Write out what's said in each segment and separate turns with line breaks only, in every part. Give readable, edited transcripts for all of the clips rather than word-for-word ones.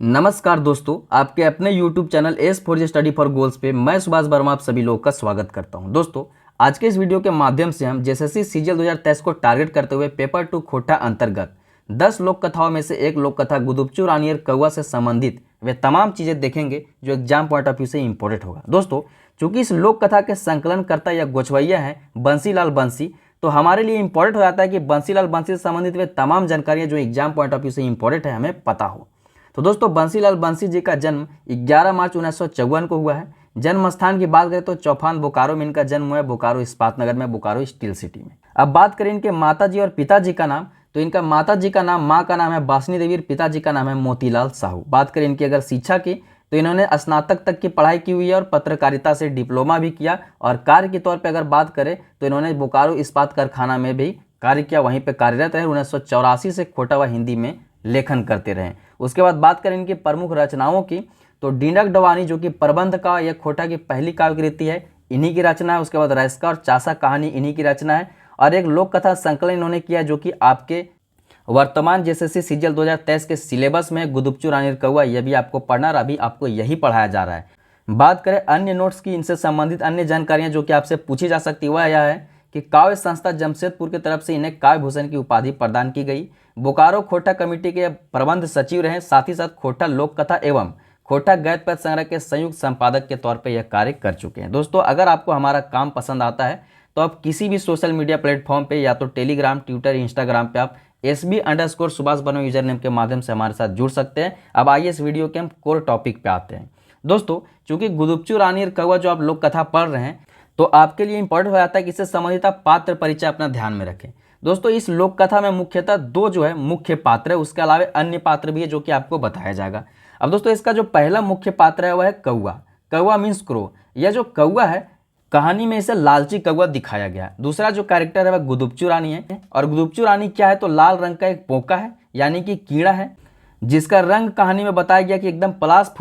नमस्कार दोस्तों, आपके अपने YouTube channel S4G study for goals पे मैं सुभाष वर्मा आप सभी लोगों का स्वागत करता हूं। दोस्तों, आज के इस वीडियो के माध्यम से हम जेएसएससी सीजीएल 2023 को टारगेट करते हुए पेपर 2 खोटा अंतर्गत 10 लोक कथाओं में से एक लोक कथा गुदुपचू रानी और कौवा से संबंधित वे तमाम चीज़ें देखेंगे जो एग्जाम पॉइंट ऑफ व्यू से इंपॉर्टेंट होगा। दोस्तों, चूंकि इस लोक कथा के संकलनकर्ता या गोछवैया हैं बंसीलाल बंसी, तो हमारे लिए इंपॉर्टेंट हो जाता है कि बंसीलाल बंसी से संबंधित वे तमाम जानकारियाँ जो एग्जाम पॉइंट ऑफ व्यू से इंपॉर्टेंट है हमें पता हो। तो दोस्तों, बंसीलाल बंसी जी का जन्म 11 मार्च 1954 को हुआ है। जन्म स्थान की बात करें तो चौफान बोकारो में इनका जन्म हुआ है, बोकारो इस्पात नगर में, बोकारो स्टील सिटी में। अब बात करें इनके माताजी और पिताजी का नाम, तो इनका माताजी का नाम, माँ का नाम है बासनी देवी और पिताजी का नाम है मोतीलाल साहू। बात करें इनकी अगर शिक्षा की, तो इन्होंने स्नातक तक की पढ़ाई की हुई है और पत्रकारिता से डिप्लोमा भी किया। और कार्य के तौर पर अगर बात करें तो इन्होंने बोकारो इस्पात कारखाना में भी कार्य किया, वहीं पर कार्यरत रहे। 1984 से खोटा व हिंदी में लेखन करते रहे। उसके बाद बात करें इनकी प्रमुख रचनाओं की, तो डीडक डवानी जो कि प्रबंध का यह खोटा की पहली काव्य कृति है, इन्हीं की रचना है। उसके बाद रैस्का और चासा कहानी इन्हीं की रचना है। और एक लोक कथा संकलन इन्होंने किया जो कि आपके वर्तमान जेएसएससी सीजीएल 2023 के सिलेबस में गुदुपचू रानी और कौवा, यह भी आपको पढ़ना और अभी आपको यही पढ़ाया जा रहा है। बात करें अन्य नोट्स की, इनसे संबंधित अन्य जानकारियाँ जो कि आपसे पूछी जा सकती है वह यह है कि काव्य संस्था जमशेदपुर की तरफ से इन्हें काव्य भूषण की उपाधि प्रदान की गई। बोकारो खोटा कमेटी के प्रबंध सचिव रहे, साथ ही साथ खोटा लोक कथा एवं खोटा गद्य पद्य संग्रह के संयुक्त संपादक के तौर पर यह कार्य कर चुके हैं। दोस्तों, अगर आपको हमारा काम पसंद आता है तो आप किसी भी सोशल मीडिया प्लेटफॉर्म पे, या तो टेलीग्राम, ट्विटर, इंस्टाग्राम पे आप SB_सुभाष वर्मा यूजर नेम के माध्यम से हमारे साथ जुड़ सकते हैं। अब आइए इस वीडियो के हम कोर टॉपिक पे आते हैं। दोस्तों, चूंकि गुदुपचू रानी और कौवा जो आप लोक कथा पढ़ रहे हैं, तो आपके लिए इंपॉर्टेंट हो जाता है कि इससे संबंधित आप पात्र परिचय अपना ध्यान में रखें। दोस्तों, इस लोक कथा में मुख्यतः दो जो है मुख्य पात्र है, उसके अलावा अन्य पात्र भी है जो कि आपको बताया जाएगा। अब दोस्तों, इसका जो पहला मुख्य पात्र है वह है कौवा। कौवा मीन्स क्रो। यह जो कौवा है, कहानी में इसे लालची कौवा दिखाया गया है। दूसरा जो कैरेक्टर है वह गुदुपचू रानी है। और गुदुपचू रानी क्या है, तो लाल रंग का एक पोका है, यानी कि कीड़ा है, जिसका रंग कहानी में बताया गया कि एकदम पलाश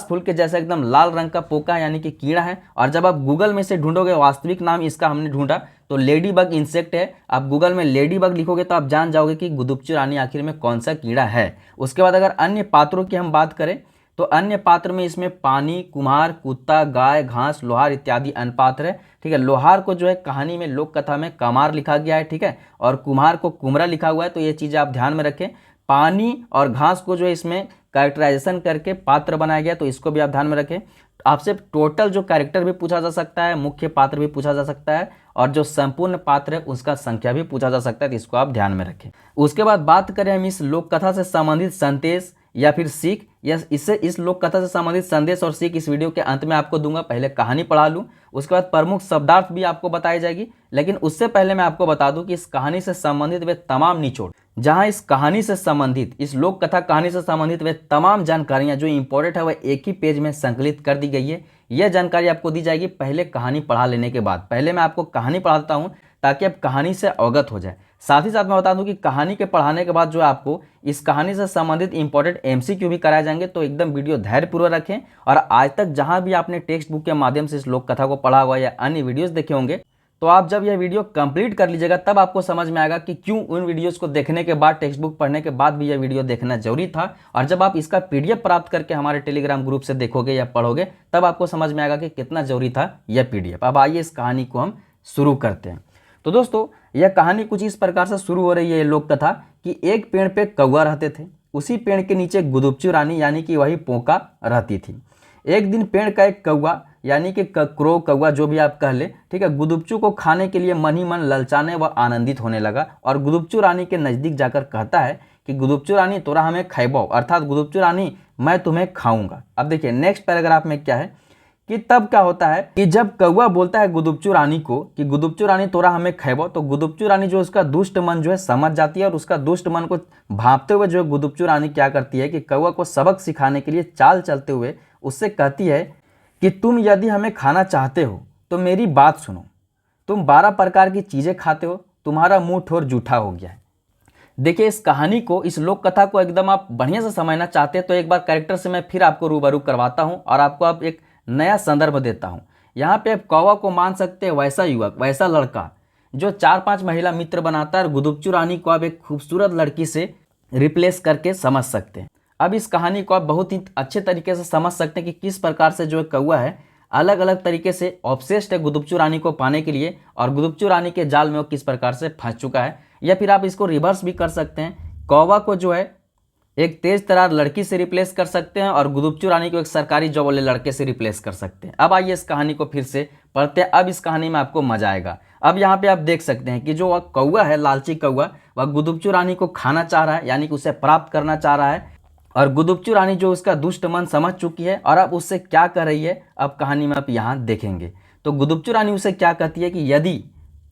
फूल के जैसा एकदम लाल रंग का पोका है, यानी कि कीड़ा है। और जब आप गूगल में से ढूंढोगे, वास्तविक नाम इसका हमने ढूंढा तो लेडी बग इंसेक्ट है। आप गूगल में लेडी बग लिखोगे तो आप जान जाओगे कि गुदुपचू रानी आखिर में कौन सा कीड़ा है। उसके बाद अगर अन्य पात्रों की हम बात करें, तो अन्य पात्र में इसमें पानी, कुम्हार, कुत्ता, गाय, घास, लोहार इत्यादि अन्य पात्र है। ठीक है, लोहार को जो है कहानी में, लोक कथा में कमार लिखा गया है। ठीक है, और कुम्हार को कुमरा लिखा हुआ है। तो ये चीज़ें आप ध्यान में रखें। पानी और घास को जो है इसमें कैरेक्टराइजेशन करके पात्र बनाया गया, तो इसको भी आप ध्यान में रखें। आपसे टोटल जो कैरेक्टर भी पूछा जा सकता है, मुख्य पात्र भी पूछा जा सकता है, और जो संपूर्ण पात्र है उसका संख्या भी पूछा जा सकता है, तो इसको आप ध्यान में रखें। उसके बाद बात करें हम इस लोक कथा से संबंधित संदेश या फिर सीख, या इस लोक कथा से संबंधित संदेश और सीख इस वीडियो के अंत में आपको दूंगा। पहले कहानी पढ़ा लूँ, उसके बाद प्रमुख शब्दार्थ भी आपको बताई जाएगी। लेकिन उससे पहले मैं आपको बता दूं कि इस कहानी से संबंधित वे तमाम निचोड़, जहां इस कहानी से संबंधित, इस लोक कथा कहानी से संबंधित वे तमाम जानकारियां जो इंपॉर्टेंट है वह एक ही पेज में संकलित कर दी गई है। यह जानकारी आपको दी जाएगी पहले कहानी पढ़ा लेने के बाद। पहले मैं आपको कहानी पढ़ाता हूं ताकि आप कहानी से अवगत हो जाए। साथ ही साथ मैं बता दूं कि कहानी के पढ़ाने के बाद जो आपको इस कहानी से संबंधित इंपॉर्टेंट MCQ भी कराए जाएंगे। तो एकदम वीडियो धैर्यपूर्वक रखें। और आज तक जहां भी आपने टेक्स्ट बुक के माध्यम से इस लोक कथा को पढ़ा हुआ या अन्य वीडियोस देखे होंगे, तो आप जब यह वीडियो कंप्लीट कर लीजिएगा तब आपको समझ में आएगा कि क्यों उन वीडियोस को देखने के बाद, टेक्स्ट बुक पढ़ने के बाद भी यह वीडियो देखना जरूरी था। और जब आप इसका PDF प्राप्त करके हमारे टेलीग्राम ग्रुप से देखोगे या पढ़ोगे, तब आपको समझ में आएगा कि कितना जरूरी था यह PDF। अब आइए इस कहानी को हम शुरू करते हैं। तो दोस्तों, यह कहानी कुछ इस प्रकार से शुरू हो रही है, ये लोक कथा, कि एक पेड़ पे कौवा रहते थे। उसी पेड़ के नीचे गुदुपचू रानी, यानी कि वही पोका, रहती थी। एक दिन पेड़ का एक कौवा, यानी कि क्रो, कौवा जो भी आप कह ले, ठीक है, गुदुपचू को खाने के लिए मन ही मन ललचाने व आनंदित होने लगा। और गुदुपचू रानी के नज़दीक जाकर कहता है कि गुदुपचू रानी तोरा हमें खैबो, अर्थात गुदुपचू रानी मैं तुम्हें खाऊंगा। अब देखिए नेक्स्ट पैराग्राफ में क्या है कि तब क्या होता है कि जब कौवा बोलता है गुदुपचू रानी को कि गुदुपचू रानी तोरा हमें खैबो, तो गुदुपचू रानी जो उसका दुष्ट मन जो है समझ जाती है। और उसका दुष्ट मन को भांपते हुए जो गुदुपचू रानी क्या करती है कि कौवा को सबक सिखाने के लिए चाल चलते हुए उससे कहती है कि तुम यदि हमें खाना चाहते हो तो मेरी बात सुनो। तुम 12 प्रकार की चीज़ें खाते हो, तुम्हारा मुंह ठोर जूठा हो गया है। देखिए, इस कहानी को, इस लोक कथा को एकदम आप बढ़िया से समझना चाहते हैं तो एक बार कैरेक्टर से मैं फिर आपको रूबरू करवाता हूँ और आपको अब एक नया संदर्भ देता हूँ। यहाँ पे आप कौवा को मान सकते हैं वैसा युवक, वैसा लड़का जो 4-5 महिला मित्र बनाता है। और गुदुपचू रानी को आप एक खूबसूरत लड़की से रिप्लेस करके समझ सकते हैं। अब इस कहानी को आप बहुत ही अच्छे तरीके से समझ सकते हैं कि किस प्रकार से जो है कौवा है अलग अलग तरीके से ऑब्सेस्ड है गुदुपचू रानी को पाने के लिए, और गुदुपचू रानी के जाल में वो किस प्रकार से फंस चुका है। या फिर आप इसको रिवर्स भी कर सकते हैं, कौवा को जो है एक तेज तरार लड़की से रिप्लेस कर सकते हैं और गुदुपचू रानी को एक सरकारी जॉब वाले लड़के से रिप्लेस कर सकते हैं। अब आइए इस कहानी को फिर से पढ़ते हैं। अब इस कहानी में आपको मजा आएगा। अब यहाँ पे आप देख सकते हैं कि जो वह कौवा है, लालची कौवा, वह गुदुपचू रानी को खाना चाह रहा है, यानी कि उसे प्राप्त करना चाह रहा है। और गुदुपचू रानी जो उसका दुष्ट मन समझ चुकी है और अब उससे क्या कर रही है, अब कहानी में आप यहाँ देखेंगे। तो गुदुपचू रानी उसे क्या कहती है कि यदि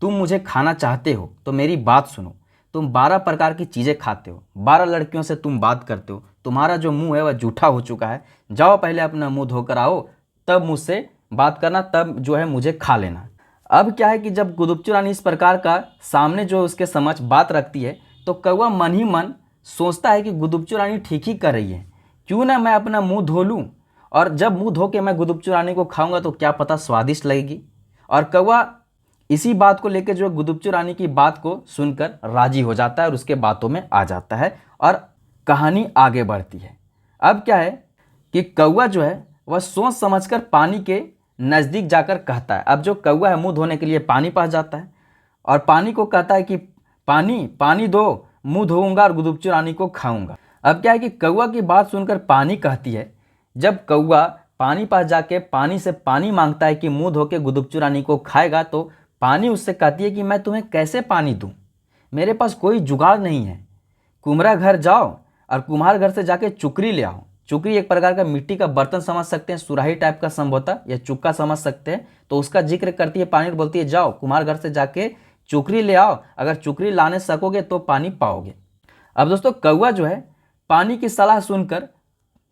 तुम मुझे खाना चाहते हो तो मेरी बात सुनो। तुम 12 प्रकार की चीज़ें खाते हो, 12 लड़कियों से तुम बात करते हो, तुम्हारा जो मुंह है वह जूठा हो चुका है। जाओ पहले अपना मुंह धोकर आओ, तब मुझसे बात करना, तब जो है मुझे खा लेना। अब क्या है कि जब गुदुपचू रानी इस प्रकार का सामने जो उसके समझ बात रखती है तो कौवा मन ही मन सोचता है कि गुदुपचू रानी ठीक ही कर रही है, क्यों ना मैं अपना मुंह धो लूँ, और जब मुंह धो के मैं गुदुपचू रानी को खाऊंगा तो क्या पता स्वादिष्ट लगेगी। और कौवा इसी बात को लेकर जो गुदुपचू रानी की बात को सुनकर राजी हो जाता है और उसके बातों में आ जाता है और कहानी आगे बढ़ती है। अब क्या है कि कौवा जो है वह सोच समझकर पानी के नज़दीक जाकर कहता है। अब जो कौवा है मुंह धोने के लिए पानी पास जाता है और पानी को कहता है कि पानी पानी दो, मुंह धोऊंगा और गुदुपचू रानी को खाऊंगा। अब क्या है कि कौवा की बात सुनकर पानी कहती है, जब कौवा पानी पास जाके पानी से पानी मांगता है कि मुंह धो के गुदुपचू रानी को खाएगा, तो पानी उससे कहती है कि मैं तुम्हें कैसे पानी दूं, मेरे पास कोई जुगाड़ नहीं है। कुम्हार घर जाओ और कुम्हार घर से जाके चुकरी ले आओ। चुकरी एक प्रकार का मिट्टी का बर्तन समझ सकते हैं, सुराही टाइप का संभवतः, या चुक्का समझ सकते हैं। तो उसका जिक्र करती है पानी, बोलती है जाओ कुम्हार घर से जाके चुकरी ले आओ, अगर चुकरी लाने सकोगे तो पानी पाओगे। अब दोस्तों कौवा जो है पानी की सलाह सुनकर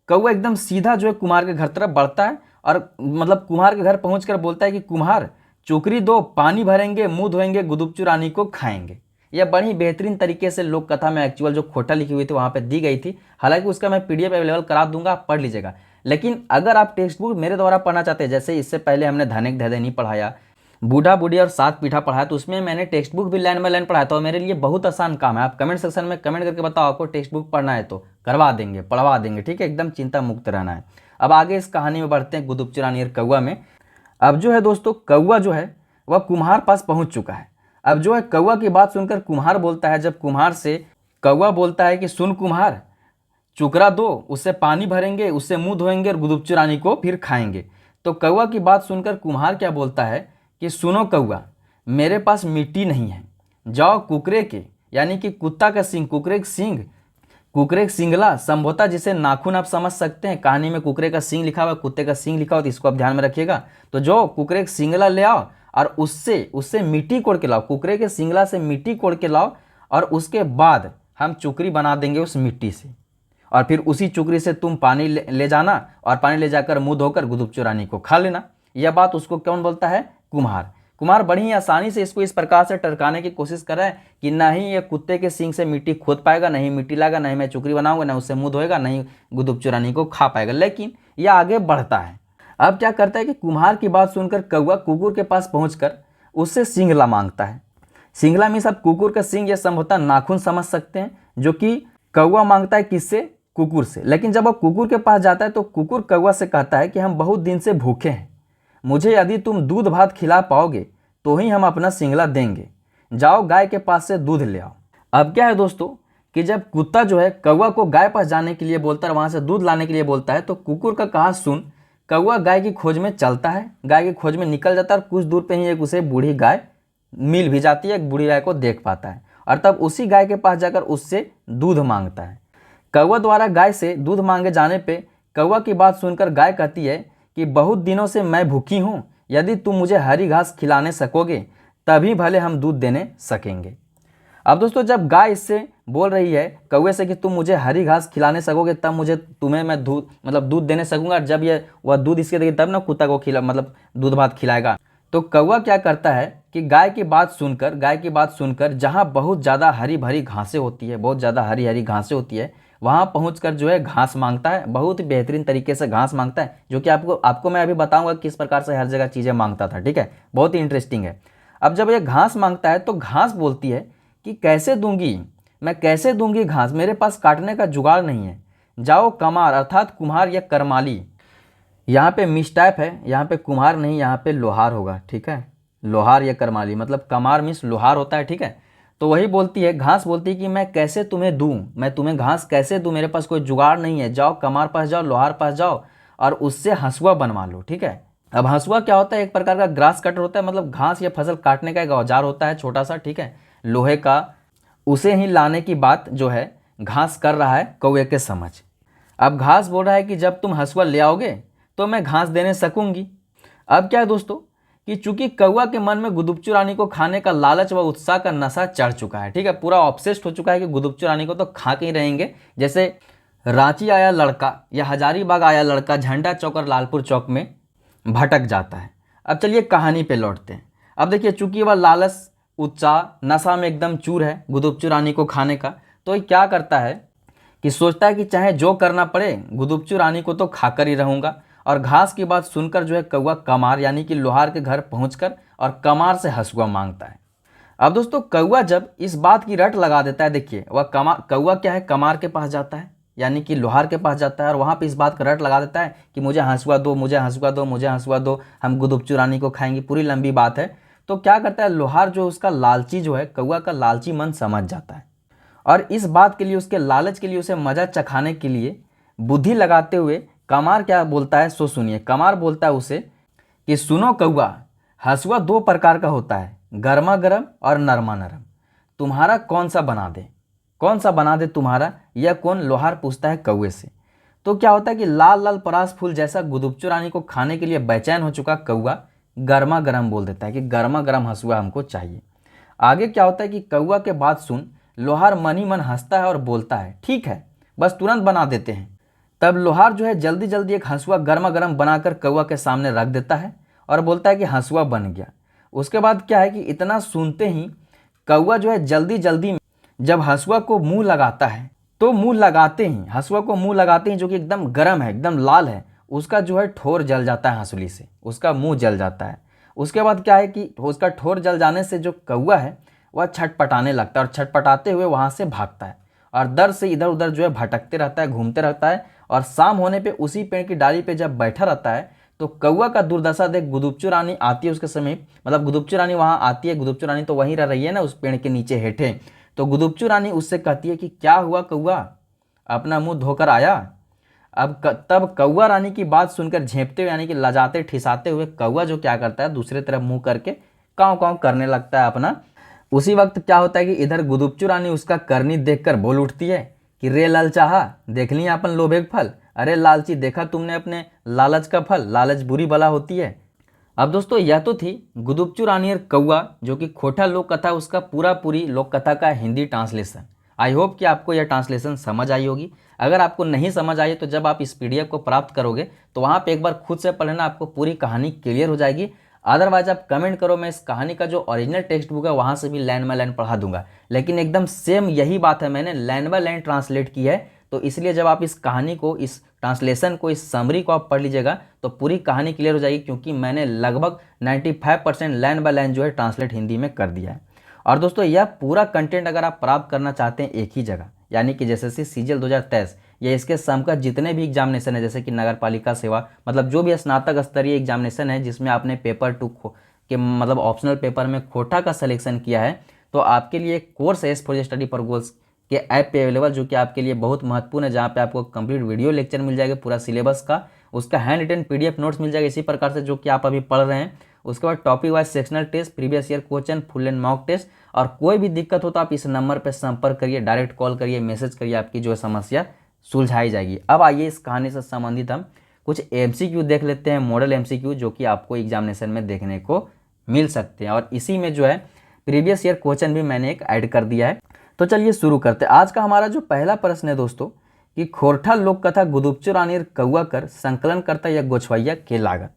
कौवा एकदम सीधा जो है कुम्हार के घर तरफ बढ़ता है और मतलब कुम्हार के घर पहुंचकर बोलता है कि कुम्हार चुकरी दो, पानी भरेंगे, मुंह धोएंगे, गुदुपचू रानी को खाएंगे। यह बड़ी बेहतरीन तरीके से लोक कथा में एक्चुअल जो खोटा लिखी हुई थी वहाँ पे दी गई थी। हालांकि उसका मैं PDF अवेलेबल करा दूंगा, आप पढ़ लीजिएगा। लेकिन अगर आप टेक्स्ट बुक मेरे द्वारा पढ़ना चाहते हैं, जैसे इससे पहले हमने धनिक धैर्य पढ़ाया, बूढ़ा बूढ़ी और सात पीठा पढ़ाया, तो उसमें मैंने टेक्स्ट बुक भी लाइन बाय लाइन पढ़ाया था। मेरे लिए बहुत आसान काम है। आप कमेंट सेक्शन में कमेंट करके बताओ आपको टेक्स्ट बुक पढ़ना है तो करवा देंगे, पढ़वा देंगे, ठीक है, एकदम चिंता मुक्त रहना है। अब आगे इस कहानी में बढ़ते हैं गुदुपचू रानी और कौवा में। अब जो है दोस्तों कौवा जो है वह कुम्हार पास पहुंच चुका है। अब जो है कौवा की बात सुनकर कुम्हार बोलता है, जब कुम्हार से कौवा बोलता है कि सुन कुम्हार, चुकरा दो, उससे पानी भरेंगे, उससे मुंह धोएंगे और गुदुपचू रानी को फिर खाएंगे। तो कौवा की बात सुनकर कुम्हार क्या बोलता है कि सुनो कौवा, मेरे पास मिट्टी नहीं है, जाओ कुकरे के, यानी कि कुत्ता का सींग, कुकरे का सींग, कुकरे का सिंगला संभवतः जिसे नाखून आप समझ सकते हैं, कहानी में कुकरे का सींग लिखा हुआ, कुत्ते का सींग लिखा हुआ, तो इसको आप ध्यान में रखिएगा। तो जो कुकरे का सिंगला ले आओ और उससे मिट्टी कोड़ के लाओ, कुकरे के सिंगला से मिट्टी कोड़ के लाओ, और उसके बाद हम चुकरी बना देंगे उस मिट्टी से, और फिर उसी चुकरी से तुम पानी ले जाना और पानी ले जाकर मुंह धोकर गुदुपचू रानी को खा लेना। यह बात उसको कौन बोलता है? कुम्हार। कुम्हार बड़ी ही आसानी से इसको इस प्रकार से टरकाने की कोशिश कर रहा है कि ना ही ये कुत्ते के सींग से मिट्टी खोद पाएगा, नहीं मिट्टी लाएगा, नहीं मैं चुकरी बनाऊंगा, ना उससे मुंह धोएगा, नहीं गुदुपचू रानी को खा पाएगा। लेकिन यह आगे बढ़ता है। अब क्या करता है कि कुम्हार की बात सुनकर कौवा कुकुर के पास पहुंचकर उससे सिंगला मांगता है। सिंगला मीन्स आप कुकुर का सींग या संभवतः नाखून समझ सकते हैं, जो कि कौवा मांगता है किससे? कुकुर से। लेकिन जब वो कुकुर के पास जाता है तो कुकुर कौवा से कहता है कि हम बहुत दिन से भूखे हैं, मुझे यदि तुम दूध भात खिला पाओगे तो ही हम अपना सिंगला देंगे, जाओ गाय के पास से दूध ले आओ। अब क्या है दोस्तों कि जब कुत्ता जो है कौवा को गाय पास जाने के लिए बोलता है, वहाँ से दूध लाने के लिए बोलता है, तो कुकुर का कहा सुन कौवा गाय की खोज में चलता है, गाय की खोज में निकल जाता है, और कुछ दूर पे ही एक उसे बूढ़ी गाय मिल भी जाती है, एक बूढ़ी गाय को देख पाता है और तब उसी गाय के पास जाकर उससे दूध मांगता है। कौवा द्वारा गाय से दूध मांगे जाने पे कौवा की बात सुनकर गाय कहती है कि बहुत दिनों से मैं भूखी हूँ, यदि तुम मुझे हरी घास खिलाने सकोगे तभी भले हम दूध देने सकेंगे। अब दोस्तों जब गाय इससे बोल रही है कौवे से कि तुम मुझे हरी घास खिलाने सकोगे तब मुझे तुम्हें मैं दूध देने सकूंगा, जब वह दूध इसके देगी तब ना कुत्ता को दूध भात खिलाएगा। तो कौवा क्या करता है कि गाय की बात सुनकर जहाँ बहुत ज़्यादा हरी भरी घासें होती है, बहुत ज़्यादा हरी हरी घासें होती है, वहाँ पहुंचकर जो है घास मांगता है। बहुत ही बेहतरीन तरीके से घास मांगता है, जो कि आपको मैं अभी बताऊंगा किस प्रकार से हर जगह चीज़ें मांगता था, ठीक है, बहुत ही इंटरेस्टिंग है। अब जब ये घास मांगता है तो घास बोलती है कि कैसे दूंगी, मैं कैसे दूंगी घास, मेरे पास काटने का जुगाड़ नहीं है, जाओ कमार अर्थात कुम्हार या करमाली। यहाँ पे मिसटाइप है, यहाँ पे कुम्हार नहीं, यहाँ पे लोहार होगा, ठीक है। लोहार या करमाली मतलब कमार मीन्स लोहार होता है, ठीक है। तो वही बोलती है, घास बोलती है कि मैं कैसे तुम्हें दूं, मैं तुम्हें घास कैसे दूं, मेरे पास कोई जुगाड़ नहीं है। जाओ कमार पास जाओ, लोहार पास जाओ और उससे हंसुआ बनवा लो, ठीक है। अब हंसुआ क्या होता है, एक प्रकार का ग्रास कटर होता है, मतलब घास या फसल काटने का एक औजार होता है छोटा सा, ठीक है, लोहे का। उसे ही लाने की बात जो है घास कर रहा है कौवे के समझ। अब घास बोल रहा है कि जब तुम हंसुआ ले आओगे तो मैं घास देने सकूंगी। अब क्या है दोस्तों कि चूंकि कौवा के मन में गुदुपचू रानी को खाने का लालच व उत्साह का नशा चढ़ चुका है, ठीक है, पूरा ऑब्सेस्ड हो चुका है कि गुदुपचू रानी को तो खा के ही रहेंगे। जैसे रांची आया लड़का या हजारीबाग आया लड़का झंडा चौक और लालपुर चौक में भटक जाता है। अब चलिए कहानी पे लौटते हैं। अब देखिए चूंकि वह लालच उत्साह नशा में एकदम चूर है गुदुपचू रानी को खाने का, तो ये क्या करता है कि सोचता है कि चाहे जो करना पड़े गुदुपचू रानी को तो खाकर ही रहूंगा। और घास की बात सुनकर जो है कौवा कमार यानी कि लोहार के घर पहुंचकर और कमार से हंसुआ मांगता है। अब दोस्तों कौवा जब इस बात की रट लगा देता है, देखिए वह कौवा क्या है, कमार के पास जाता है यानी कि लोहार के पास जाता है और वहाँ पे इस बात का रट लगा देता है कि मुझे हंसुआ दो, मुझे हंसुआ दो, मुझे हंसुआ दो, हम गुदुपचू रानी को खाएंगे। पूरी लंबी बात है। तो क्या करता है लोहार जो उसका लालची जो है, कौवा का लालची मन समझ जाता है और इस बात के लिए, उसके लालच के लिए, उसे मजा चखाने के लिए बुद्धि लगाते हुए कमार क्या बोलता है सो सुनिए। कमार बोलता है उसे कि सुनो कौवा, हंसुआ दो प्रकार का होता है, गर्मा गर्म और नरमा नरम। तुम्हारा कौन सा बना दे, कौन सा बना दे तुम्हारा? यह कौन? लोहार पूछता है कौवे से। तो क्या होता है कि लाल लाल परास फूल जैसा गुदुपचू रानी को खाने के लिए बेचैन हो चुका कौवा गर्मा गर्म बोल देता है कि गर्मा गर्म हंसुआ हमको चाहिए। आगे क्या होता है कि कौवा के बात सुन लोहार मन ही मन हंसता है और बोलता है ठीक है, बस तुरंत बना देते हैं। तब लोहार जो है जल्दी जल्दी एक हंसुआ गर्मा गर्म बनाकर कौवा के सामने रख देता है और बोलता है कि हंसुआ बन गया। उसके बाद क्या है कि इतना सुनते ही कौवा जो है जल्दी जल्दी जब हंसुआ को मुंह लगाता है, तो मुंह लगाते ही, हंसुआ को मुंह लगाते ही जो कि एकदम गर्म है, एकदम लाल है, उसका जो है ठोर जल जाता है, हंसुली से उसका मुंह जल जाता है। उसके बाद क्या है कि उसका ठोर जल जाने से जो कौवा है वह छटपटाने लगता है और छटपटाते हुए वहाँ से भागता है और दर से इधर उधर जो है भटकते रहता है, घूमते रहता है। और शाम होने पे उसी पेड़ की डाली पे जब बैठा रहता है तो कौवा का दुर्दशा देख गुदुपचू रानी आती है उसके समीप, मतलब गुदुपचू रानी वहाँ आती है, गुदुपचू रानी तो वहीं रह रही है ना उस पेड़ के नीचे हेठे। तो गुदुपचू रानी उससे कहती है कि क्या हुआ कौवा, अपना मुंह धोकर आया? तब कौवा रानी की बात सुनकर झेंपते हुए यानी कि लजाते ठिसाते हुए कौवा जो क्या करता है दूसरे तरफ मुंह करके काँव काँव करने लगता है अपना। उसी वक्त क्या होता है कि इधर गुदुपचू रानी उसका करनी देखकर बोल उठती है कि रे ललचाहा, देख लिया अपन लोभे का फल। अरे लालची, देखा तुमने अपने लालच का फल, लालच बुरी बला होती है। अब दोस्तों यह तो थी गुदुपचू रानी और कौवा जो कि खोटा लोक कथा, उसका पूरी लोक कथा का हिंदी ट्रांसलेशन। आई होप कि आपको यह ट्रांसलेशन समझ आई होगी। अगर आपको नहीं समझ आई तो जब आप इस पीडीएफ को प्राप्त करोगे तो वहाँ पे एक बार खुद से पढ़ना, आपको पूरी कहानी क्लियर हो जाएगी। अदरवाइज आप कमेंट करो, मैं इस कहानी का जो ओरिजिनल टेक्स्ट बुक है वहाँ से भी लाइन बाय लाइन पढ़ा दूंगा। लेकिन एकदम सेम यही बात है, मैंने लाइन बाय लाइन ट्रांसलेट की है, तो इसलिए जब आप इस कहानी को, इस ट्रांसलेशन को, इस समरी को आप पढ़ लीजिएगा तो पूरी कहानी क्लियर हो जाएगी, क्योंकि मैंने लगभग 95% लाइन बाय लाइन जो है ट्रांसलेट हिंदी में कर दिया है। और दोस्तों यह पूरा कंटेंट अगर आप प्राप्त करना चाहते हैं एक ही जगह, यानी कि जैसे सीजीएल 2023 या इसके समकक्ष जितने भी एग्जामिनेशन है, जैसे कि नगर पालिका सेवा, मतलब जो भी स्नातक स्तरीय एग्जामिनेशन है जिसमें आपने पेपर 2 के मतलब ऑप्शनल पेपर में खोटा का सिलेक्शन किया है, तो आपके लिए एक कोर्स है S4J स्टडी फॉर गोल्स के ऐप पे अवेलेबल, जो कि आपके लिए बहुत महत्वपूर्ण है, जहाँ पे आपको कंप्लीट वीडियो लेक्चर मिल जाएगा पूरा सिलेबस का, उसका हैंड रिटन PDF नोट्स मिल जाएगा इसी प्रकार से जो कि आप अभी पढ़ रहे हैं। उसके बाद topic wise sectional test, previous year question, full and mock test. और कोई भी दिक्कत हो तो आप इस नंबर पर संपर्क करिए, डायरेक्ट कॉल करिए, मैसेज करिए, आपकी जो है समस्या सुलझाई जाएगी। अब आइए इस कहानी से संबंधित हम कुछ MCQ देख लेते हैं, मॉडल MCQ जो कि आपको एग्जामिनेशन में देखने को मिल सकते हैं। और इसी में जो है प्रीवियस ईयर क्वेश्चन भी मैंने एक ऐड कर दिया है। तो चलिए शुरू करते हैं। आज का हमारा जो पहला प्रश्न है दोस्तों कि खोरठा लोक कथा गुदुपचू रानी कौवा कर संकलन करता या गोछवैया के लागत?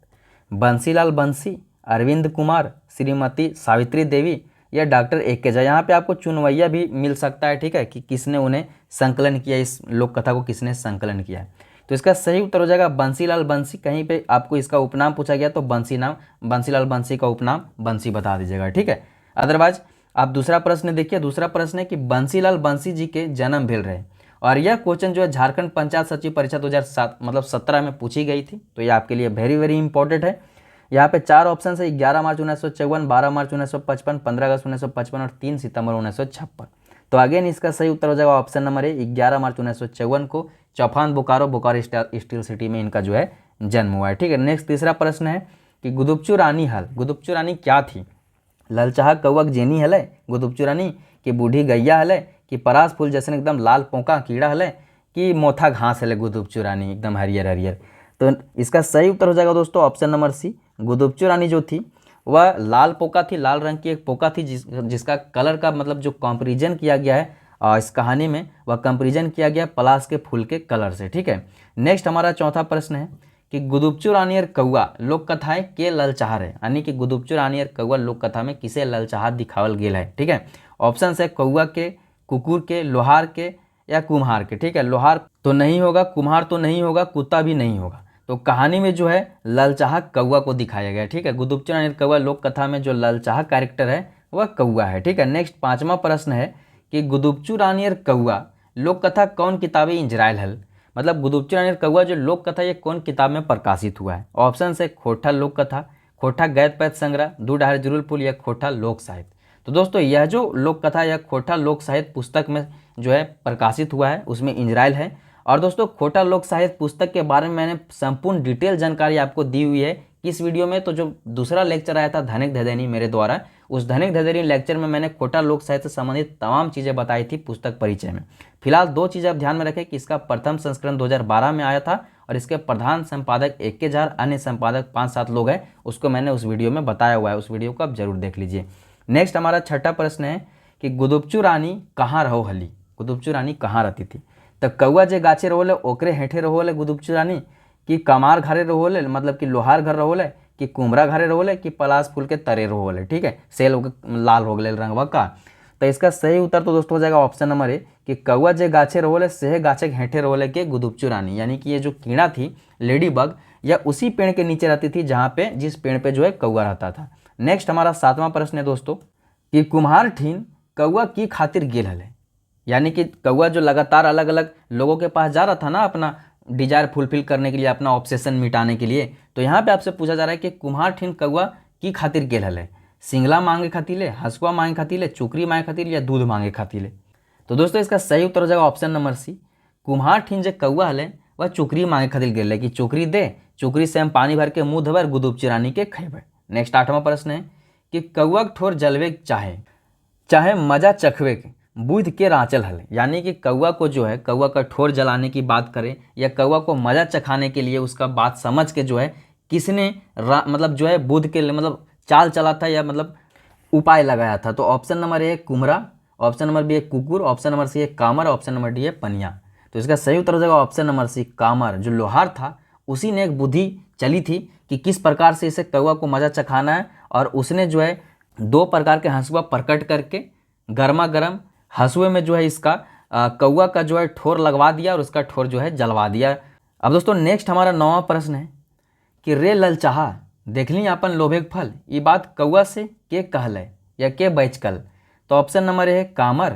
बंसीलाल बंसी, अरविंद कुमार, श्रीमती सावित्री देवी या डॉक्टर AK झा। यहाँ पे आपको चुनवैया भी मिल सकता है, ठीक है, कि किसने उन्हें संकलन किया, इस लोक कथा को किसने संकलन किया है। तो इसका सही उत्तर हो जाएगा बंसीलाल बंसी। कहीं पे आपको इसका उपनाम पूछा गया तो बंसीलाल बंसी का उपनाम बंसी बता दीजिएगा, ठीक है। अदरवाइज आप दूसरा प्रश्न देखिए। दूसरा प्रश्न है कि बंसीलाल बंसी जी के जन्म भेल रहे और यह क्वेश्चन जो है झारखंड पंचायत सचिव परीक्षा 2007 मतलब 17 में पूछी गई थी। तो ये आपके लिए वेरी वेरी इंपॉर्टेंट है। यहाँ पे 4 ऑप्शन है, 11 मार्च 1954, 12 मार्च 1955, 15 अगस्त 1955 और 3 सितंबर 1956। तो अगेन इसका सही उत्तर हो जाएगा ऑप्शन नंबर ए, 11 मार्च 1954 को चौफान बोकारो बोकारो स्टील सिटी में इनका जो है जन्म हुआ है। ठीक है, नेक्स्ट तीसरा प्रश्न है कि गुदुपचु रानी हल, गुदुपचु रानी क्या थी? ललचाहा कौवक जेनी हले गुदुपचु रानी, कि बूढ़ी गैया हले, कि परास फूल जैसे एकदम लाल पोका कीड़ा हले, कि मोथा घास हले गुदुपचु रानी एकदम हरियर हरियर। तो इसका सही उत्तर हो जाएगा दोस्तों ऑप्शन नंबर सी। गुदुपचु रानी जो थी वह लाल पोका थी, लाल रंग की एक पोका थी जिसका कलर का मतलब जो कंपेरिजन किया गया है इस कहानी में, वह कंपेरिजन किया गया पलाश के फूल के कलर से। ठीक है, नेक्स्ट हमारा चौथा प्रश्न है कि गुदुपचु रानी और कौआ लोक कथाएं के ललचाहर है, यानी कि गुदुपचु रानी और कौआ लोक कथा में किसे ललचाहर दिखावल गेल है। ठीक है, ऑप्शन है कौआ के, कुकुर के, लोहार के या कुम्हार के। ठीक है, लोहार तो नहीं होगा, कुम्हार तो नहीं होगा, कुत्ता भी नहीं होगा। तो कहानी में जो है ललचाहा कौआ को दिखाया गया है। ठीक है, गुदुपचु रानी और कौआ लोक कथा में जो ललचाहा कैरेक्टर है वह कौआ है। ठीक है, नेक्स्ट पांचवा प्रश्न है कि गुदुपचु रानी और कौआ लोक कथा कौन किताबें इंजरायल हल, मतलब गुदुपचु रानी और कौआ जो लोक कथा ये कौन किताब में प्रकाशित हुआ है? ऑप्शन है खोटा लोक कथा, खोटा गैत पैत संग्रह, दूध डाहर जरूल पुल या खोटा लोक साहित्य। तो दोस्तों यह जो लोक कथा या खोटा लोक साहित्य पुस्तक में जो है प्रकाशित हुआ है उसमें इंजरायल है। और दोस्तों खोटा लोक साहित्य पुस्तक के बारे में मैंने संपूर्ण डिटेल जानकारी आपको दी हुई है किस वीडियो में, तो जो दूसरा लेक्चर आया था धनिक धैर्यनी मेरे द्वारा, उस धनिक धैर्यनी लेक्चर में मैंने खोटा लोक साहित्य से संबंधित तमाम चीज़ें बताई थी पुस्तक परिचय में। फिलहाल 2 चीज़ें आप ध्यान में रखें कि इसका प्रथम संस्करण 2012 में आया था और इसके प्रधान संपादक 1000, अन्य संपादक 5-7 लोग हैं, उसको मैंने उस वीडियो में बताया हुआ है, उस वीडियो को आप जरूर देख लीजिए। नेक्स्ट हमारा छठा प्रश्न है कि गुदुपचु रानी कहाँ रहो हली, गुदुपचु रानी कहाँ रहती थी? तो कौआ जे गाचे रहोले ओकरे हेठे रहोले गुदुपचु रानी, कि कमार घरे रहोले मतलब कि लोहार घर रहोले, कि कुमरा घरे रहोले, कि पलाश फूल के तरे रहोले। ठीक है, सेल लाल हो गए रंगवा का। तो इसका सही उत्तर तो दोस्तों हो जाएगा ऑप्शन नंबर ए कि कौआ जे गाछे रहोले सेहे गाछे हेठे रहोले के गुदुपचु रानी, यानी कि ये जो कीड़ा थी लेडी बग यह उसी पेड़ के नीचे रहती थी जहाँ पे जिस पेड़ पे जो है कौआ रहता था। नेक्स्ट हमारा 7वां प्रश्न है दोस्तों कि कुम्हार ठीन कौआ की खातिर गेल हले, यानी कि कौआ जो लगातार अलग अलग लोगों के पास जा रहा था ना अपना डिजायर फुलफिल करने के लिए, अपना ऑब्सेशन मिटाने के लिए, तो यहाँ पे आपसे पूछा जा रहा है कि कुम्हार ठीन कौआ की खातिर गेल हले, सिंगला मांगे खातिले, हसुआ मांगे खातिले, चुकरी मांगे खातिले या दूध मांगे खातिले। तो दोस्तों इसका सही उत्तर हो जाएगा ऑप्शन नंबर सी। कुम्हार ठीन जो कौआ हले वह चुकरी मांगे खातिर गेल कि चुकरी दे, चुकरी से हम पानी भर के मुँह धोबर गुदुपचु रानी के खेबे। नेक्स्ट 8वां प्रश्न है कि कौआ ठोर जलवे चाहे चाहे मजा चखवे के बुध के रांचल हले, यानी कि कौआ को जो है कौआ का ठोर जलाने की बात करें या कौआ को मजा चखाने के लिए उसका बात समझ के जो है किसने मतलब जो है बुध के लिए मतलब चाल चला था या मतलब उपाय लगाया था? तो ऑप्शन नंबर ए कुमरा, ऑप्शन नंबर बी है कुकुर, ऑप्शन नंबर सी है कामर, ऑप्शन नंबर डी है पनिया। तो इसका सही उत्तर हो जाएगा ऑप्शन नंबर सी कामर। जो लोहार था उसी ने एक बुद्धि चली थी कि किस प्रकार से इसे कौआ को मजा चखाना है, और उसने जो है 2 प्रकार के हंसुआ प्रकट करके गर्मा गर्म हंसुए में जो है इसका कौआ का जो है ठोर लगवा दिया और उसका ठोर जो है जलवा दिया। अब दोस्तों नेक्स्ट हमारा 9वां प्रश्न है कि रे ललचाहा देख ली अपन लोभे के फल, ये बात कौआ से के कहल या के बैचकल? तो ऑप्शन नंबर है कामर,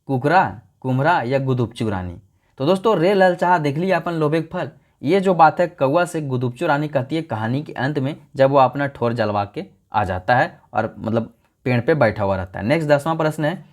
कुकरा, कुम्हरा या गुदुपचु रानी। तो दोस्तों रे ललचाहा देख ली अपन लोभे के फल, ये जो बात है कौआ से गुदुपचु रानी कहती है कहानी के अंत में जब वो अपना ठोर जलवा के आ जाता है और मतलब पेड़ पे बैठा हुआ रहता है। नेक्स्ट 10वां प्रश्न है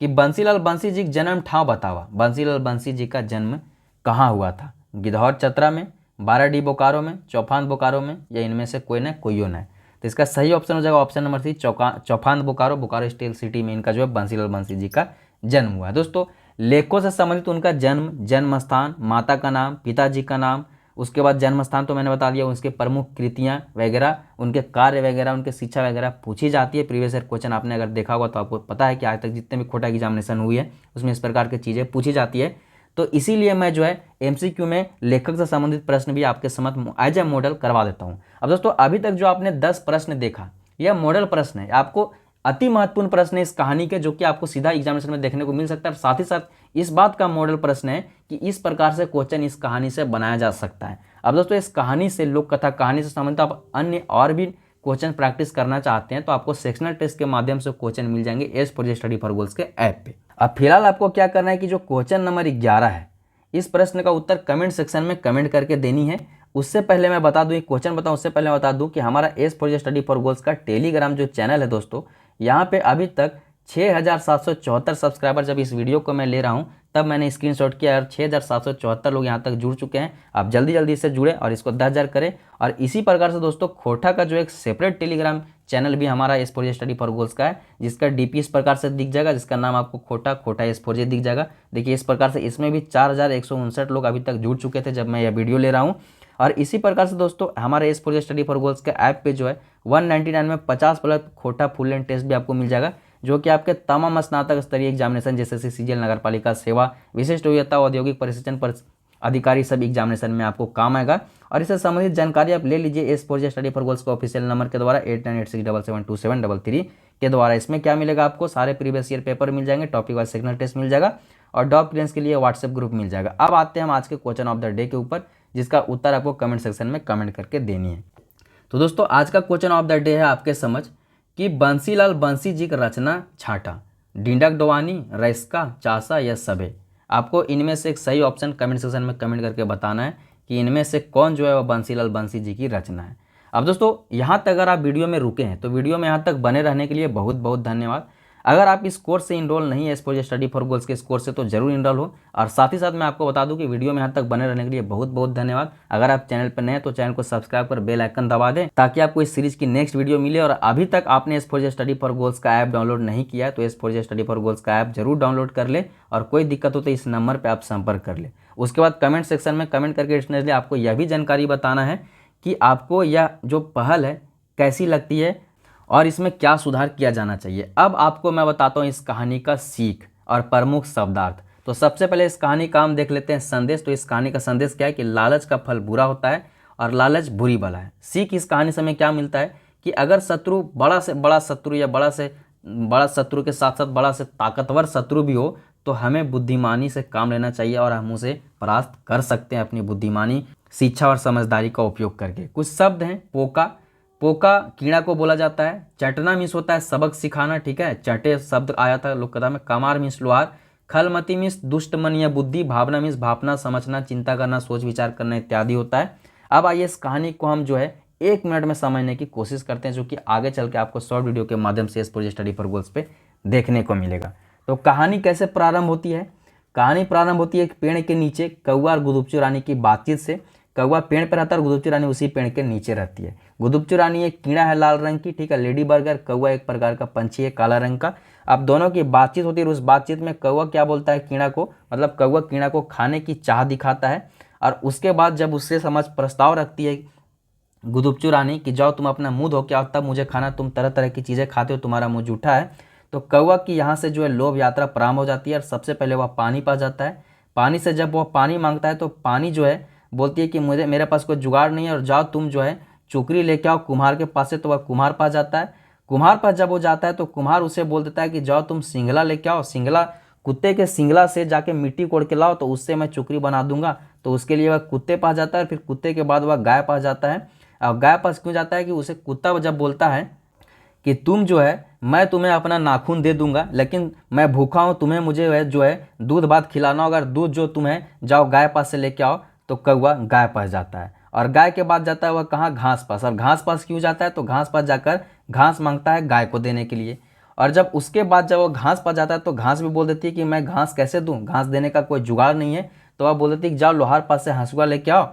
कि बंसीलाल बंसी जी का जन्म ठाव बतावा, बंसीलाल बंसी जी का जन्म कहाँ हुआ था? गिद्धौर चतरा में, बाराडी बोकारो में, चौफान बोकारो में या इनमें से कोई ना कोई ना है? तो इसका सही ऑप्शन हो जाएगा ऑप्शन नंबर सी चौफान बोकारो बोकारो स्टील सिटी में इनका जो है बंसीलाल बंसी जी का जन्म हुआ है। दोस्तों लेखों से संबंधित उनका जन्म, जन्म स्थान, माता का नाम, पिताजी का नाम, उसके बाद जन्म स्थान तो मैंने बता दिया, उसके प्रमुख कृतियाँ वगैरह, उनके कार्य वगैरह, उनके शिक्षा वगैरह पूछी जाती है। प्रीवियस ईयर क्वेश्चन आपने अगर देखा होगा तो आपको पता है कि आज तक जितने भी खोटा एग्जामिनेशन हुई है उसमें इस प्रकार की चीज़ें पूछी जाती है। तो इसीलिए मैं जो है MCQ में लेखक से संबंधित प्रश्न भी आपके समझ एज ए मॉडल करवा देता हूँ। अब दोस्तों अभी तक जो आपने 10 प्रश्न देखा यह मॉडल प्रश्न है, आपको अति महत्वपूर्ण प्रश्न है इस कहानी के, जो कि आपको सीधा एग्जामिनेशन में देखने को मिल सकता है। साथ ही साथ इस बात का मॉडल प्रश्न है कि इस प्रकार से क्वेश्चन इस कहानी से बनाया जा सकता है। अब दोस्तों इस कहानी से लोक कथा कहानी से संबंधित आप अन्य और भी क्वेश्चन प्रैक्टिस करना चाहते हैं तो आपको सेक्शनल टेस्ट के माध्यम से क्वेश्चन मिल जाएंगे एस4जे स्टडी फॉर गोल्स के ऐप पे। अब फिलहाल आपको क्या करना है कि जो क्वेश्चन नंबर 11 है इस प्रश्न का उत्तर कमेंट सेक्शन में कमेंट करके देनी है। उससे पहले मैं बता दूं, एक क्वेश्चन बताऊं, उससे पहले मैं बता दूं कि हमारा S for study for goals का टेलीग्राम जो चैनल है दोस्तों, यहाँ पे अभी तक 6774 सब्सक्राइबर, जब इस वीडियो को मैं ले रहा हूँ तब मैंने स्क्रीनशॉट किया और 6774 लोग यहाँ तक जुड़ चुके हैं। आप जल्दी जल्दी से जुड़े और इसको 10,000 करें। और इसी प्रकार से दोस्तों खोटा का जो एक सेपरेट टेलीग्राम चैनल भी हमारा S for study for goals का है, जिसका डीपी इस प्रकार से दिख जाएगा, जिसका नाम आपको खोटा S4J दिख जाएगा। देखिए इस प्रकार से इसमें भी 4159 लोग अभी तक जुड़ चुके थे जब मैं यह वीडियो ले रहा हूँ। और इसी प्रकार से दोस्तों हमारे S for study for goals के ऐप पे जो है 199 में 50+ खोटा फुल एंड टेस्ट भी आपको मिल जाएगा, जो कि आपके तमाम स्नातक स्तरीय एग्जामिनेशन जैसे सीजीएल, नगर पालिका सेवा, विशिष्ट योग्यता, औद्योगिक प्रशिक्षण अधिकारी सब एग्जामिनेशन में आपको काम आएगा। और इससे संबंधित जानकारी आप ले लीजिए S for study for goals के ऑफिशियल नंबर के द्वारा 8986772733 के द्वारा। इसमें क्या मिलेगा आपको, सारे प्रीवियस ईयर पेपर मिल जाएंगे, टॉपिक वाइज सेक्शनल टेस्ट मिल जाएगा और डॉग क्लियरेंस के लिए व्हाट्सएप ग्रुप मिल जाएगा। अब आते हैं हम आज के क्वेश्चन ऑफ द डे के ऊपर, जिसका उत्तर आपको कमेंट सेक्शन में कमेंट करके देनी है। तो दोस्तों आज का क्वेश्चन ऑफ द डे है आपके समझ कि बंसीलाल बंसी जी का रचना छाटा, डिंडक डोवानी, रैस्का, चासा या सबे। आपको इनमें से एक सही ऑप्शन कमेंट सेक्शन में कमेंट करके बताना है कि इनमें से कौन जो है वह बंसीलाल बंसी जी की रचना है। अब दोस्तों यहाँ तक अगर आप वीडियो में रुके हैं तो वीडियो में यहाँ तक बने रहने के लिए बहुत बहुत धन्यवाद। अगर आप इस कोर्स से इनरोल नहीं है S for study for goals के इस कोर्स से, तो जरूर इनरोल हो। और साथ ही साथ मैं आपको बता दूं कि वीडियो में यहाँ तक बने रहने के लिए बहुत बहुत धन्यवाद। अगर आप चैनल पर नए हैं तो चैनल को सब्सक्राइब कर बेल आइकन दबा दें ताकि आपको इस सीरीज की नेक्स्ट वीडियो मिले। और अभी तक आपने S for study for goals का ऐप डाउनलोड नहीं किया है तो S for study for goals का ऐप जरूर डाउनलोड कर ले, और कोई दिक्कत हो तो इस नंबर पर आप संपर्क कर ले। उसके बाद कमेंट सेक्शन में कमेंट करके इसलिए आपको यह भी जानकारी बताना है कि आपको यह जो पहल है कैसी लगती है और इसमें क्या सुधार किया जाना चाहिए। अब आपको मैं बताता हूँ इस कहानी का सीख और प्रमुख शब्दार्थ। तो सबसे पहले इस कहानी का हम देख लेते हैं संदेश। तो इस कहानी का संदेश क्या है कि लालच का फल बुरा होता है और लालच बुरी बला है। सीख इस कहानी से हमें क्या मिलता है कि अगर शत्रु बड़ा से बड़ा शत्रु या बड़ा से बड़ा शत्रु के साथ साथ बड़ा से ताकतवर शत्रु भी हो तो हमें बुद्धिमानी से काम लेना चाहिए और हम उसे परास्त कर सकते हैं अपनी बुद्धिमानी, शिक्षा और समझदारी का उपयोग करके। कुछ शब्द हैं, पोका कीड़ा को बोला जाता है, चटना मीन्स होता है सबक सिखाना, ठीक है, चटे शब्द आया था लोक कथा में, कमार मीन्स लोहार, खलमती मीन्स दुष्ट मन या बुद्धि, भावना मीन्स भापना, समझना, चिंता करना, सोच विचार करना इत्यादि होता है। अब आइए इस कहानी को हम जो है 1 मिनट में समझने की कोशिश करते हैं, जो कि आगे चल के आपको शॉर्ट वीडियो के माध्यम से S for study for goals पे देखने को मिलेगा। तो कहानी कैसे प्रारंभ होती है? कहानी प्रारंभ होती है एक पेड़ के नीचे कौवा और गुदुपचू रानी की बातचीत से। कौवा पेड़ पर रहता है और गुदुपचू रानी उसी पेड़ के नीचे रहती है। गुदुपचू रानी एक कीड़ा है लाल रंग की, ठीक है, लेडी बर्गर, कौवा एक प्रकार का पंछी है काला रंग का। अब दोनों की बातचीत होती है और उस बातचीत में कौवा क्या बोलता है कीड़ा को, मतलब कौवा कीड़ा को खाने की चाह दिखाता है। और उसके बाद जब उससे समझ प्रस्ताव रखती है गुदुपचू रानी कि जाओ तुम अपना मुंह धो के आओ तब मुझे खाना, तुम तरह तरह की चीज़ें खाते हो, तुम्हारा मुंह जूठा है। तो कौवा की यहाँ से जो है लोभ यात्रा प्रारंभ हो जाती है और सबसे पहले वह पानी पा जाता है। पानी से जब वह पानी मांगता है तो पानी जो है बोलती है कि मेरे पास कोई जुगाड़ नहीं है और जाओ तुम जो है चुकरी लेके आओ कुम्हार के पास से। तो वह कुम्हार पास जाता है। कुम्हार पास जब वो जाता है तो कुम्हार उसे बोल देता है कि जाओ तुम सिंगला लेके आओ, सिंगला कुत्ते के सिंगला से जाके मिट्टी कोड़ के लाओ तो उससे मैं चुकरी बना दूंगा। तो उसके लिए वह कुत्ते पास जाता है। फिर कुत्ते के बाद वह गाय पास जाता है। और गाय पास क्यों जाता है कि उसे कुत्ता जब बोलता है कि तुम जो है मैं तुम्हें अपना नाखून दे दूंगा लेकिन मैं भूखा हूँ, तुम्हें मुझे जो है दूध भात खिलाना होगा, दूध जो तुम्हें जाओ गाय पास से लेके आओ। तो कौवा गाय पास जाता है और गाय के बाद जाता है वह कहाँ, घास पास। और घास पास क्यों जाता है तो घास पास जाकर घास मांगता है गाय को देने के लिए। और जब उसके बाद जब वो घास पास जाता है तो घास भी बोल देती है कि मैं घास कैसे दूँ, घास देने का कोई जुगाड़ नहीं है। तो वह बोल देती है कि जाओ लोहार पास से हंसुआ लेके आओ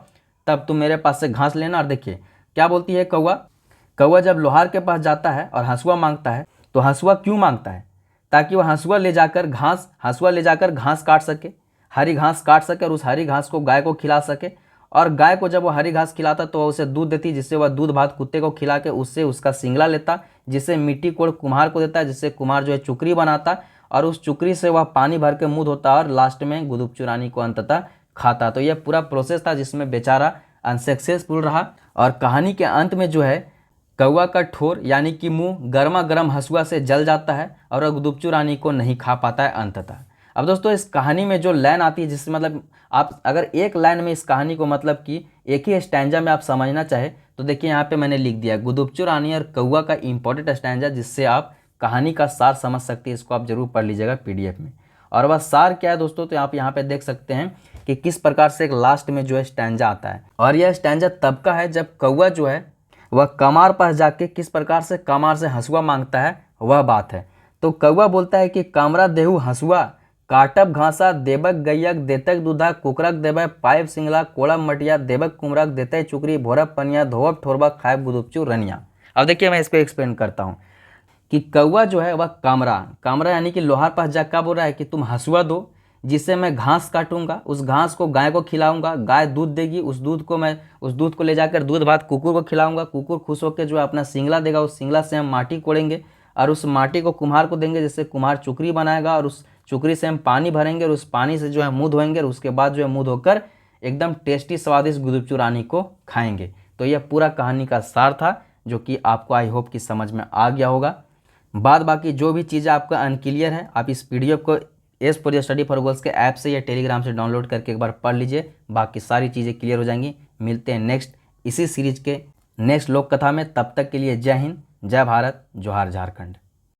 तब तुम मेरे पास से घास लेना। और देखिए क्या बोलती है कौवा जब लोहार के पास जाता है और हंसुआ मांगता है तो हंसुआ क्यों मांगता है, ताकि वह हंसुआ ले जाकर घास काट सके, हरी घास काट सके और उस हरी घास को गाय को खिला सके। और गाय को जब वो हरी घास खिलाता तो वह उसे दूध देती, जिससे वह दूध भात कुत्ते को खिला के उससे उसका सिंगला लेता, जिससे मिट्टी कोड़ कुम्हार को देता है, जिससे कुम्हार जो है चुकरी बनाता और उस चुकरी से वह पानी भर के मुँह धोता और लास्ट में गुदुपचू रानी को अंततः खाता। तो यह पूरा प्रोसेस था जिसमें बेचारा अनसक्सेसफुल रहा। और कहानी के अंत में जो है कौवा का ठोर यानी कि मुंह गर्मा गर्म हंसुआ से जल जाता है और वह गुदुपचू रानी को नहीं खा पाता है अंततः। अब दोस्तों इस कहानी में जो लाइन आती है जिससे मतलब आप अगर एक लाइन में इस कहानी को मतलब कि एक ही स्टैंजा में आप समझना चाहे तो देखिए यहाँ पे मैंने लिख दिया गुदुपचू रानी और कौवा का इंपॉर्टेंट स्टैंजा, जिससे आप कहानी का सार समझ सकते हैं। इसको आप जरूर पढ़ लीजिएगा PDF में। और वह सार क्या है दोस्तों, तो आप यहाँ पे देख सकते हैं कि किस प्रकार से एक लास्ट में जो है स्टैंजा आता है। और यह स्टैंजा तब का है जब कौवा जो है वह कमार पास जाके किस प्रकार से कमार से हंसुआ मांगता है, वह बात है। तो कौवा बोलता है कि कामरा देहु हंसुआ, काटब घासा देबक गैयक देतक दूधा, कुकरक देबै पाइप सिंगला, कोड़ब मटिया देबक कुमरक देते चुकरी, भोरब पनिया धोब ठोरबा खायब गुदुपचू रनिया। अब देखिए मैं इसको एक्सप्लेन करता हूँ कि कौवा जो है वह कामरा यानी कि लोहार पास जा क्या बोल रहा है कि तुम हंसुआ दो जिससे मैं घास काटूंगा, उस घास को गाय को खिलाऊंगा, गाय दूध देगी, उस दूध को ले जाकर दूध भात कुकुर को खिलाऊंगा, कुकुर खुश होकर जो है अपना सिंगला देगा, उस सिंगला से हम माटी कोड़ेंगे और उस माटी को कुम्हार को देंगे, जिससे कुम्हार चुकरी बनाएगा और उस चुकरी से हम पानी भरेंगे और उस पानी से जो है मुँह धोएंगे और उसके बाद जो है मुँह धोकर एकदम टेस्टी स्वादिष्ट गुदुपचू रानी को खाएंगे। तो यह पूरा कहानी का सार था जो कि आपको आई होप कि समझ में आ गया होगा। बाद बाकी जो भी चीज़ें आपका अनक्लियर है आप इस पीडीएफ को S for study for goals के ऐप से या टेलीग्राम से डाउनलोड करके एक बार पढ़ लीजिए, बाकी सारी चीज़ें क्लियर हो जाएंगी। मिलते हैं नेक्स्ट इसी सीरीज के नेक्स्ट लोक कथा में, तब तक के लिए जय हिंद, जय भारत, जोहार झारखंड।